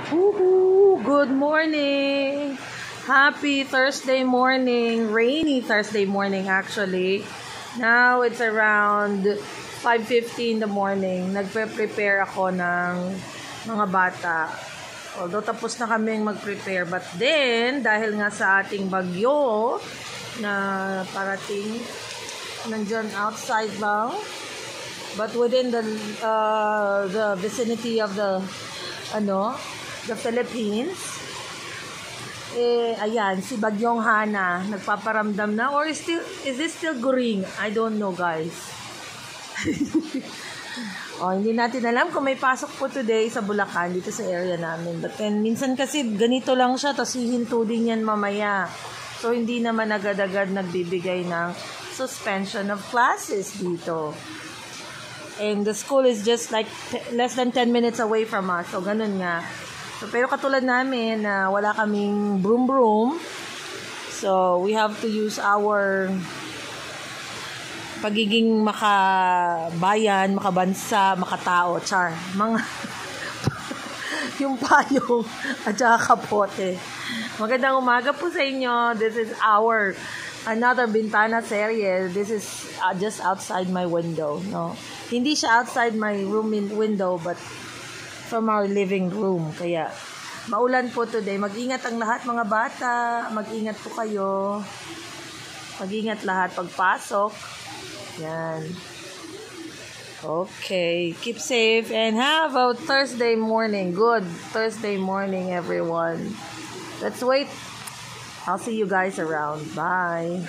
Woohoo! Good morning! Happy Thursday morning. Rainy Thursday morning actually. Now it's around 5:50 in the morning. Nagpe-prepare ako ng mga bata. Although tapos na kaming mag-prepare. But then, dahil nga sa ating bagyo na parating, nandyan outside lang. But within the vicinity of the Philippines, ayan, si Bagyong Hana, nagpaparamdam na, or is this still Goring? I don't know, guys. Hindi natin alam kung may pasok po today sa Bulacan, dito sa area namin. But then, minsan kasi ganito lang siya, tapos hihinto din yan mamaya. So, hindi naman agad-agad nagbibigay ng suspension of classes dito. And the school is just like less than 10 minutes away from us. So, ganun nga. So, pero katulad namin na wala kaming broom. So, we have to use our pagiging makabayan, makabansa, makatao, char. Mga yung payong at saka kapote. Magandang umaga po sa inyo. This is our another Bintana series. This is just outside my window, no? Hindi siya outside my room window, but from our living room. Kaya, maulan po today. Mag-ingat ang lahat mga bata. Mag-ingat po kayo. Mag-ingat lahat pagpasok. Yan. Okay. Keep safe and have a Thursday morning. Good Thursday morning, everyone. Let's wait. I'll see you guys around. Bye.